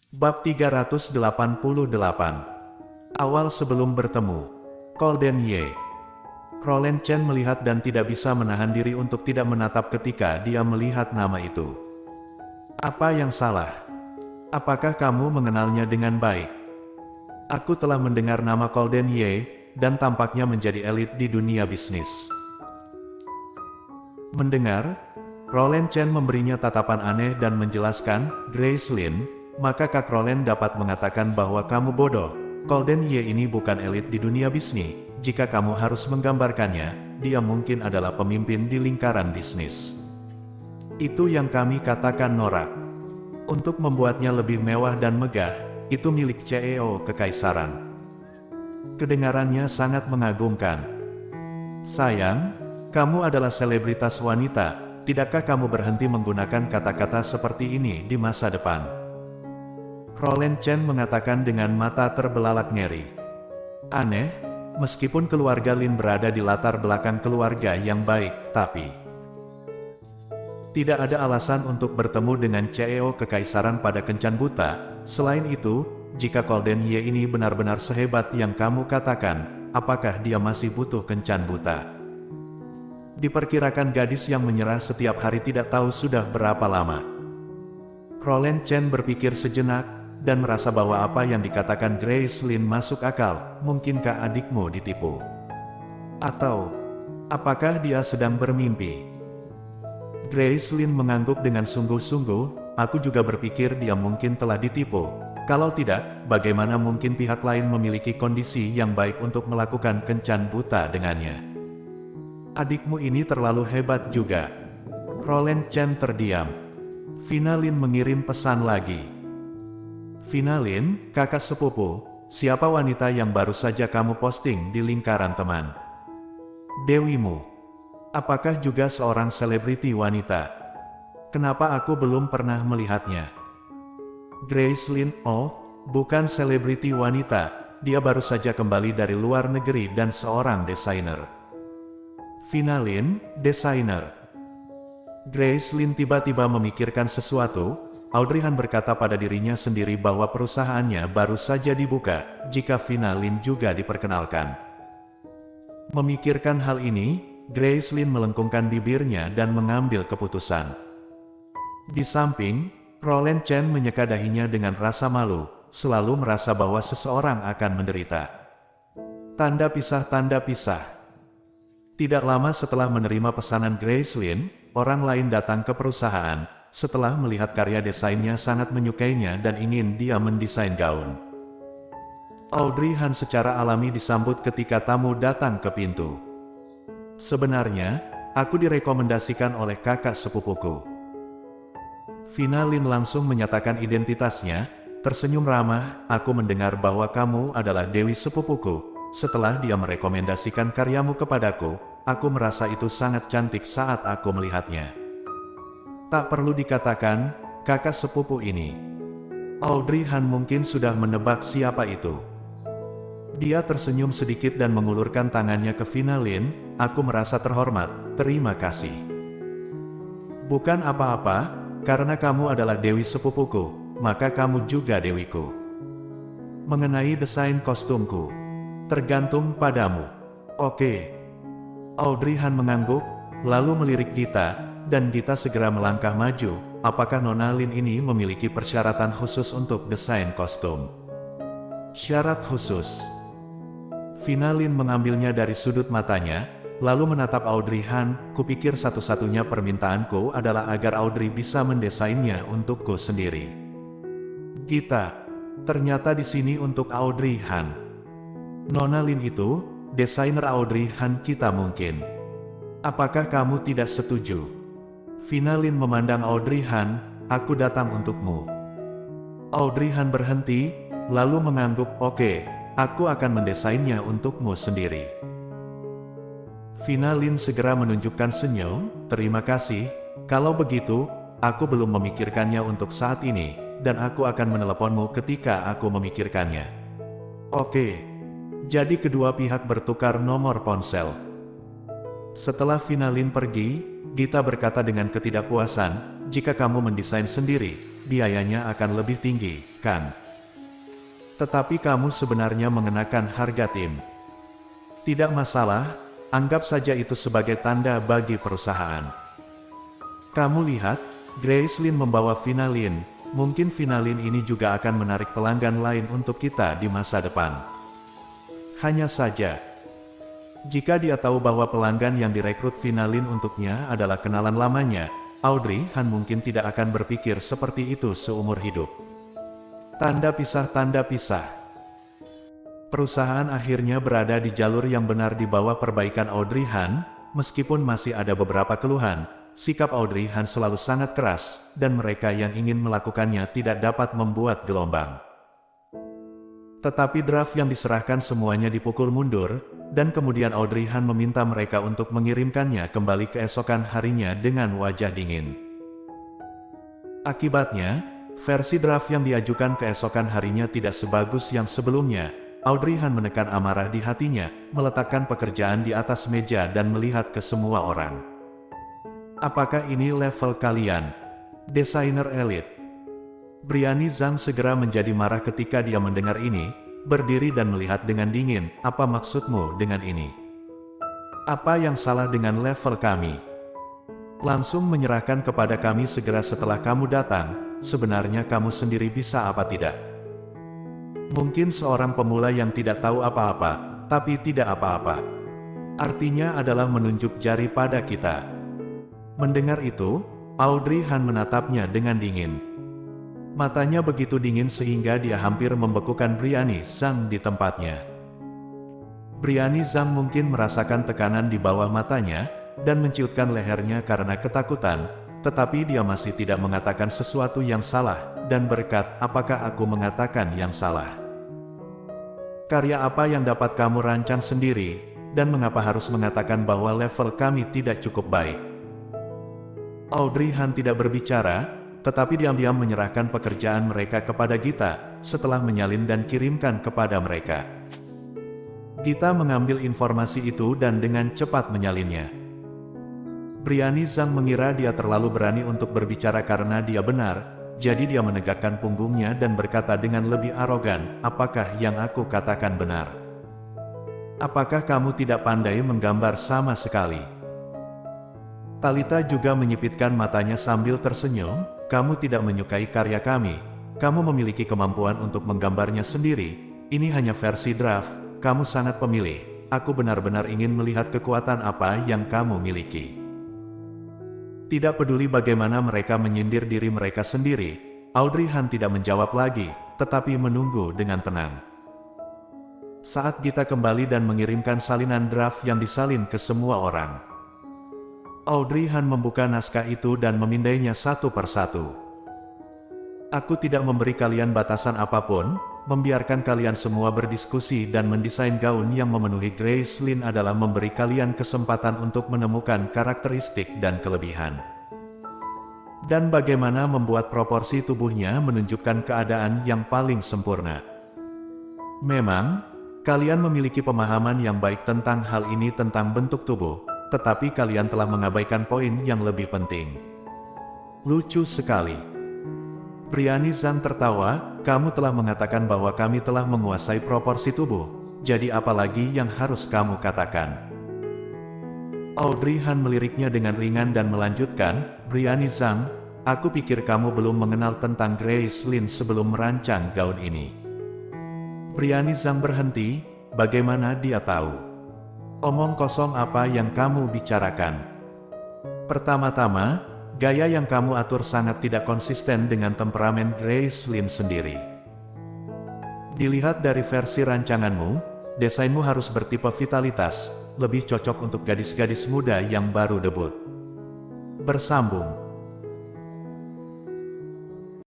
Bab 388. Awal sebelum bertemu. Golden Ye. Roland Chen melihat dan tidak bisa menahan diri untuk tidak menatap ketika dia melihat nama itu. Apa yang salah? Apakah kamu mengenalnya dengan baik? Aku telah mendengar nama Golden Ye, dan tampaknya menjadi elit di dunia bisnis. Mendengar, Roland Chen memberinya tatapan aneh dan menjelaskan, Grace Lin, maka Kak Roland dapat mengatakan bahwa kamu bodoh. Golden Ye ini bukan elit di dunia bisnis. Jika kamu harus menggambarkannya, dia mungkin adalah pemimpin di lingkaran bisnis. Itu yang kami katakan norak. Untuk membuatnya lebih mewah dan megah, itu milik CEO Kekaisaran. Kedengarannya sangat mengagumkan. Sayang, kamu adalah selebritas wanita, tidakkah kamu berhenti menggunakan kata-kata seperti ini di masa depan? Roland Chen mengatakan dengan mata terbelalak ngeri. Aneh, meskipun keluarga Lin berada di latar belakang keluarga yang baik, tapi tidak ada alasan untuk bertemu dengan CEO Kekaisaran pada Kencan Buta. Selain itu, jika Golden Ye ini benar-benar sehebat yang kamu katakan, apakah dia masih butuh Kencan Buta? Diperkirakan gadis yang menyerah setiap hari tidak tahu sudah berapa lama. Roland Chen berpikir sejenak, dan merasa bahwa apa yang dikatakan Grace Lin masuk akal. Mungkinkah adikmu ditipu? Atau, apakah dia sedang bermimpi? Grace Lin mengangguk dengan sungguh-sungguh. Aku juga berpikir dia mungkin telah ditipu. Kalau tidak, bagaimana mungkin pihak lain memiliki kondisi yang baik untuk melakukan kencan buta dengannya? Adikmu ini terlalu hebat juga. Roland Chen terdiam. Finalin mengirim pesan lagi. Finalin, kakak sepupu, siapa wanita yang baru saja kamu posting di lingkaran teman? Dewimu. Apakah juga seorang selebriti wanita? Kenapa aku belum pernah melihatnya? Grace Lin, oh, bukan selebriti wanita, dia baru saja kembali dari luar negeri dan seorang desainer. Finalin, desainer. Grace Lin tiba-tiba memikirkan sesuatu. Audrey Han berkata pada dirinya sendiri bahwa perusahaannya baru saja dibuka, jika Finalin juga diperkenalkan. Memikirkan hal ini, Grace Lin melengkungkan bibirnya dan mengambil keputusan. Di samping, Roland Chen menyeka dahinya dengan rasa malu, selalu merasa bahwa seseorang akan menderita. Tanda pisah, tanda pisah. Tidak lama setelah menerima pesanan Grace Lin, orang lain datang ke perusahaan. Setelah melihat karya desainnya sangat menyukainya dan ingin dia mendesain gaun. Audrey Han secara alami disambut ketika tamu datang ke pintu. Sebenarnya, aku direkomendasikan oleh kakak sepupuku. Finalin langsung menyatakan identitasnya, tersenyum ramah, aku mendengar bahwa kamu adalah Dewi sepupuku. Setelah dia merekomendasikan karyamu kepadaku, aku merasa itu sangat cantik saat aku melihatnya. Tak perlu dikatakan, kakak sepupu ini. Audrey Han mungkin sudah menebak siapa itu. Dia tersenyum sedikit dan mengulurkan tangannya ke Finalin, aku merasa terhormat, terima kasih. Bukan apa-apa, karena kamu adalah Dewi sepupuku, maka kamu juga dewiku. Mengenai desain kostumku, tergantung padamu. Oke. Audrey Han mengangguk, lalu melirik Gita, dan Gita segera melangkah maju. Apakah Nona Lin ini memiliki persyaratan khusus untuk desain kostum? Syarat khusus. Finalin mengambilnya dari sudut matanya, lalu menatap Audrey Han. Kupikir satu-satunya permintaanku adalah agar Audrey bisa mendesainnya untukku sendiri. Gita, ternyata di sini untuk Audrey Han. Nona Lin itu, desainer Audrey Han kita mungkin. Apakah kamu tidak setuju? Finalin memandang Audrey Han, aku datang untukmu. Audrey Han berhenti, lalu mengangguk, oke, aku akan mendesainnya untukmu sendiri. Finalin segera menunjukkan senyum, terima kasih, kalau begitu, aku belum memikirkannya untuk saat ini, dan aku akan meneleponmu ketika aku memikirkannya. Oke, jadi kedua pihak bertukar nomor ponsel. Setelah Finalin pergi, Gita berkata dengan ketidakpuasan, jika kamu mendesain sendiri, biayanya akan lebih tinggi, kan? Tetapi kamu sebenarnya mengenakan harga tim. Tidak masalah, anggap saja itu sebagai tanda bagi perusahaan. Kamu lihat, Gracelyn membawa vinalin, mungkin vinalin ini juga akan menarik pelanggan lain untuk kita di masa depan. Hanya saja, jika dia tahu bahwa pelanggan yang direkrut vinalin untuknya adalah kenalan lamanya, Audrey Han mungkin tidak akan berpikir seperti itu seumur hidup. Tanda pisah, tanda pisah. Perusahaan akhirnya berada di jalur yang benar di bawah perbaikan Audrey Han, meskipun masih ada beberapa keluhan. Sikap Audrey Han selalu sangat keras, dan mereka yang ingin melakukannya tidak dapat membuat gelombang. Tetapi draft yang diserahkan semuanya dipukul mundur, dan kemudian Audrey Han meminta mereka untuk mengirimkannya kembali keesokan harinya dengan wajah dingin. Akibatnya, versi draft yang diajukan keesokan harinya tidak sebagus yang sebelumnya. Audrey Han menekan amarah di hatinya, meletakkan pekerjaan di atas meja dan melihat ke semua orang. Apakah ini level kalian? Desainer elit. Briani Zhang segera menjadi marah ketika dia mendengar ini, berdiri dan melihat dengan dingin, apa maksudmu dengan ini? Apa yang salah dengan level kami? Langsung menyerahkan kepada kami segera setelah kamu datang, sebenarnya kamu sendiri bisa apa tidak? Mungkin seorang pemula yang tidak tahu apa-apa, tapi tidak apa-apa. Artinya adalah menunjuk jari pada kita. Mendengar itu, Audrey Han menatapnya dengan dingin. Matanya begitu dingin sehingga dia hampir membekukan Briani Zhang di tempatnya. Briani Zhang mungkin merasakan tekanan di bawah matanya, dan menciutkan lehernya karena ketakutan, tetapi dia masih tidak mengatakan sesuatu yang salah, dan berkata, apakah aku mengatakan yang salah? Karya apa yang dapat kamu rancang sendiri, dan mengapa harus mengatakan bahwa level kami tidak cukup baik? Audrey Han tidak berbicara, tetapi diam-diam menyerahkan pekerjaan mereka kepada Gita, setelah menyalin dan kirimkan kepada mereka. Gita mengambil informasi itu dan dengan cepat menyalinnya. Briani Zhang mengira dia terlalu berani untuk berbicara karena dia benar, jadi dia menegakkan punggungnya dan berkata dengan lebih arogan, apakah yang aku katakan benar? Apakah kamu tidak pandai menggambar sama sekali? Talita juga menyipitkan matanya sambil tersenyum. Kamu tidak menyukai karya kami, kamu memiliki kemampuan untuk menggambarnya sendiri, ini hanya versi draft, kamu sangat pemilih, aku benar-benar ingin melihat kekuatan apa yang kamu miliki. Tidak peduli bagaimana mereka menyindir diri mereka sendiri, Audrey Han tidak menjawab lagi, tetapi menunggu dengan tenang. Saat Gita kembali dan mengirimkan salinan draft yang disalin ke semua orang, Audrey Han membuka naskah itu dan memindainya satu persatu. Aku tidak memberi kalian batasan apapun, membiarkan kalian semua berdiskusi dan mendesain gaun yang memenuhi Gracelyn adalah memberi kalian kesempatan untuk menemukan karakteristik dan kelebihan. Dan bagaimana membuat proporsi tubuhnya menunjukkan keadaan yang paling sempurna. Memang, kalian memiliki pemahaman yang baik tentang hal ini tentang bentuk tubuh. Tetapi kalian telah mengabaikan poin yang lebih penting. Lucu sekali. Briani Zhang tertawa, kamu telah mengatakan bahwa kami telah menguasai proporsi tubuh, jadi apa lagi yang harus kamu katakan? Audrey Han meliriknya dengan ringan dan melanjutkan, Briani Zhang, aku pikir kamu belum mengenal tentang Gracelyn sebelum merancang gaun ini. Briani Zhang berhenti, bagaimana dia tahu? Omong kosong apa yang kamu bicarakan? Pertama-tama, gaya yang kamu atur sangat tidak konsisten dengan temperamen Gracelyn sendiri. Dilihat dari versi rancanganmu, desainmu harus bertipe vitalitas, lebih cocok untuk gadis-gadis muda yang baru debut. Bersambung.